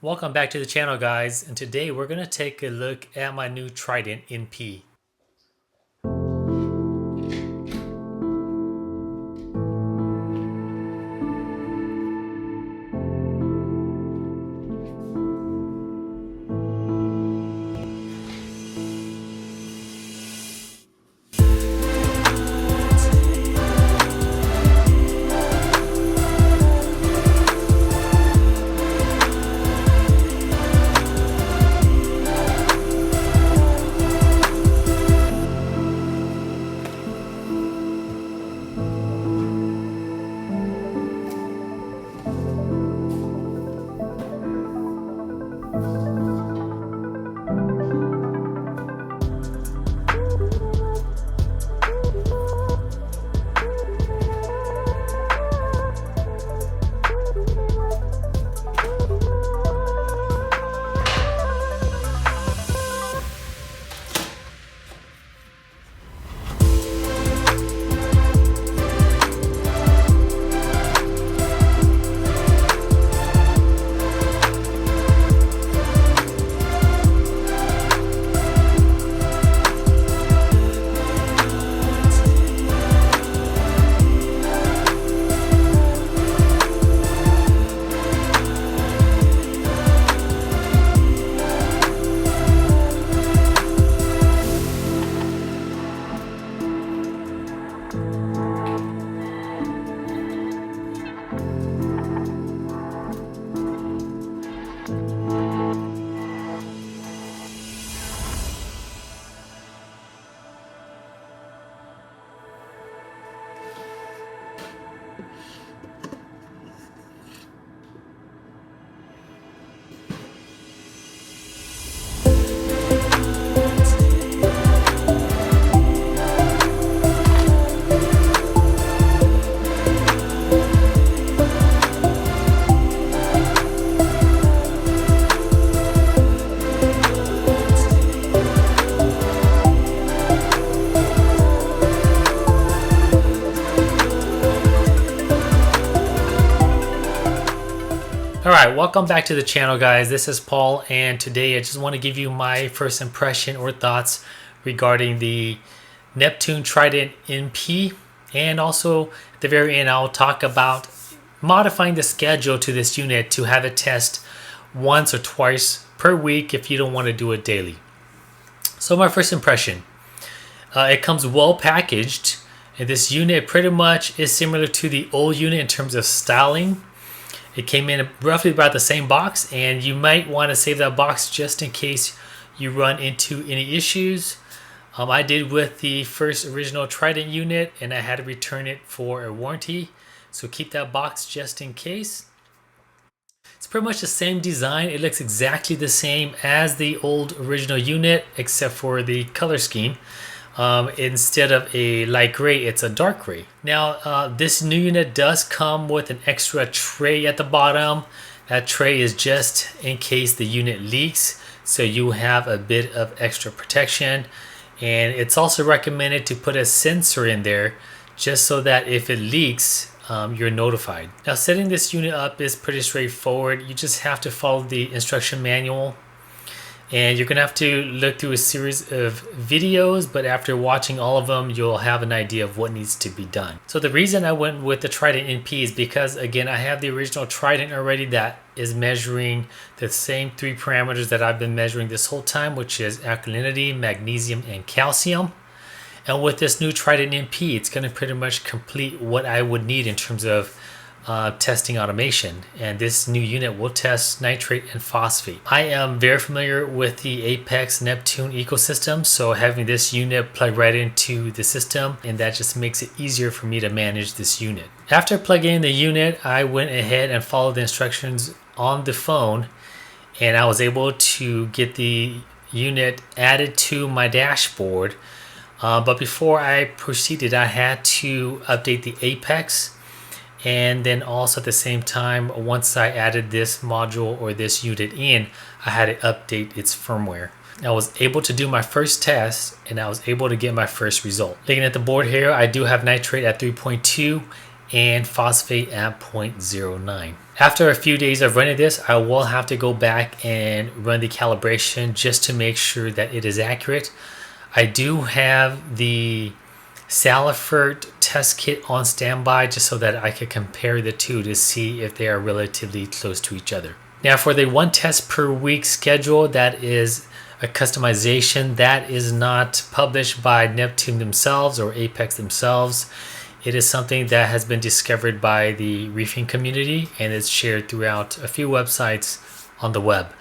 Welcome back to the channel, guys, and today we're going to take a look at my new Trident NP. Alright, welcome back to the channel, guys. This is Paul, and today I just want to give you my first impression or thoughts regarding the Neptune Trident NP, and also at the very end I'll talk about modifying the schedule to this unit to have it test once or twice per week if you don't want to do it daily. So my first impression, it comes well packaged, and this unit pretty much is similar to the old unit in terms of styling. It came in roughly about the same box, and you might want to save that box just in case you run into any issues. I did with the first original Trident unit, and I had to return it for a warranty, so keep that box just in case. It's pretty much the same design. It looks exactly the same as the old original unit except for the color scheme. Instead of a light gray, it's a dark gray. Now, this new unit does come with an extra tray at the bottom. That tray is just in case the unit leaks, so you have a bit of extra protection. And it's also recommended to put a sensor in there just so that if it leaks, you're notified. Now, setting this unit up is pretty straightforward. You just have to follow the instruction manual. And you're going to have to look through a series of videos, but after watching all of them, you'll have an idea of what needs to be done. So the reason I went with the Trident NP is because, again, I have the original Trident already that is measuring the same three parameters that I've been measuring this whole time, which is alkalinity, magnesium, and calcium. And with this new Trident NP, it's going to pretty much complete what I would need in terms of testing automation, and this new unit will test nitrate and phosphate. I am very familiar with the Apex Neptune ecosystem, so having this unit plug right into the system, and that just makes it easier for me to manage this unit. After plugging in the unit, I went ahead and followed the instructions on the phone, and I was able to get the unit added to my dashboard. But before I proceeded, I had to update the Apex. And then also at the same time, once I added this module or this unit in, I had to update its firmware. I was able to do my first test, and I was able to get my first result. Looking at the board here, I do have nitrate at 3.2 and phosphate at 0.09. After a few days of running this, I will have to go back and run the calibration just to make sure that it is accurate. I do have the Salifert test kit on standby just so that I could compare the two to see if they are relatively close to each other. Now for the 1 test per week schedule, that is a customization that is not published by Neptune themselves or Apex themselves. It is something that has been discovered by the reefing community and it's shared throughout a few websites on the web.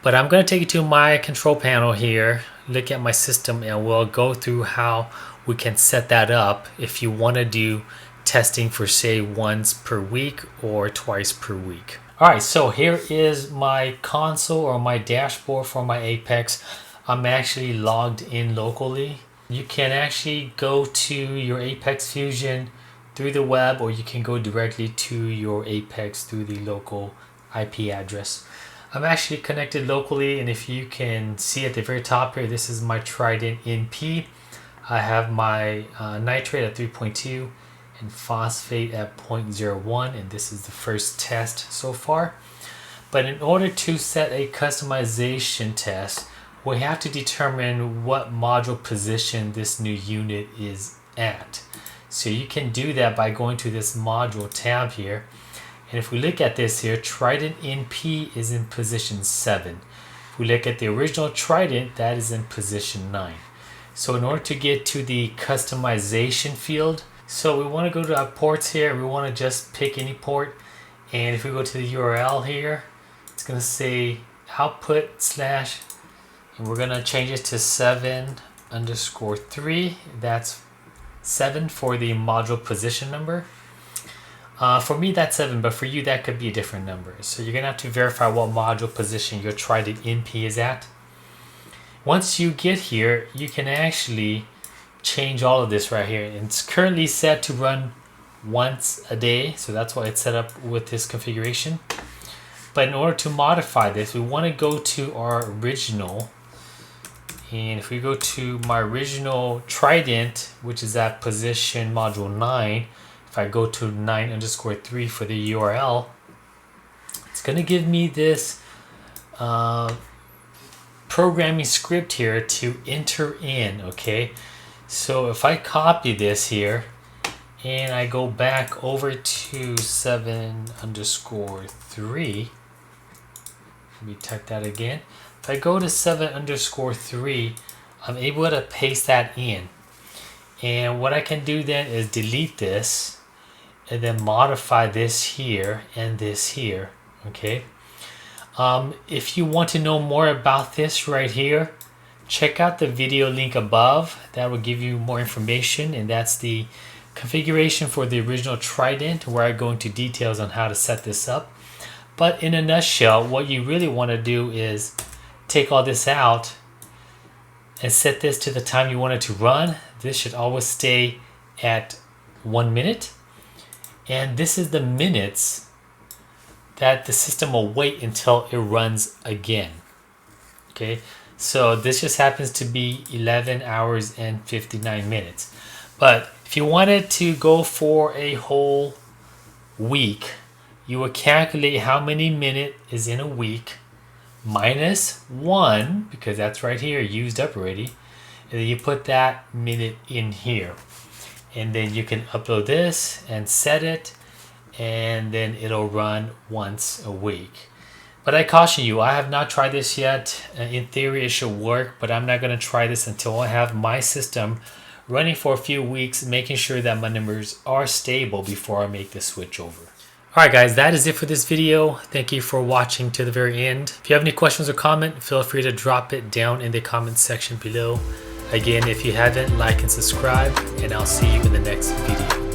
But I'm going to take you to my control panel here, look at my system, and we'll go through how we can set that up if you want to do testing for say once per week or twice per week. Alright, so here is my console or my dashboard for my Apex. I'm actually logged in locally. You can actually go to your Apex Fusion through the web, or you can go directly to your Apex through the local IP address. I'm actually connected locally, and if you can see at the very top here, this is my Trident NP. I have my nitrate at 3.2 and phosphate at 0.01, and this is the first test so far. But in order to set a customization test, we have to determine what module position this new unit is at. So you can do that by going to this module tab here. And if we look at this here, Trident NP is in position 7. If we look at the original Trident, that is in position 9. So in order to get to the customization field, so we want to go to our ports here. We want to just pick any port. And if we go to the URL here, it's going to say output / and we're going to change it to 7_3. That's 7 for the module position number. For me, that's 7, but for you, that could be a different number. So you're going to have to verify what module position your Trident NP is at. Once you get here, you can actually change all of this right here. It's currently set to run once a day, so that's why it's set up with this configuration. But in order to modify this, we want to go to our original. And if we go to my original Trident, which is at position module 9, if I go to 9_3 for the URL, it's going to give me this programming script here to enter in, okay? So if I copy this here and I go back over to 7_3, let me type that again. If I go to 7_3, I'm able to paste that in. And what I can do then is delete this and then modify this here and this here, okay? If you want to know more about this right here, check out the video link above. That will give you more information, and that's the configuration for the original Trident, where I go into details on how to set this up. But in a nutshell, what you really want to do is take all this out and set this to the time you want it to run. This should always stay at 1 minute, and this is the minutes that the system will wait until it runs again. Okay, so this just happens to be 11 hours and 59 minutes. But if you wanted to go for a whole week, you will calculate how many minutes is in a week minus 1, because that's right here, used up already. And then you put that minute in here. And then you can upload this and set it, and then it'll run once a week. But I caution you, I have not tried this yet. In theory, it should work, but I'm not going to try this until I have my system running for a few weeks, making sure that my numbers are stable before I make the switch over. Alright guys, that is it for this video. Thank you for watching to the very end. If you have any questions or comment, feel free to drop it down in the comment section below. Again, if you haven't, like and subscribe, and I'll see you in the next video.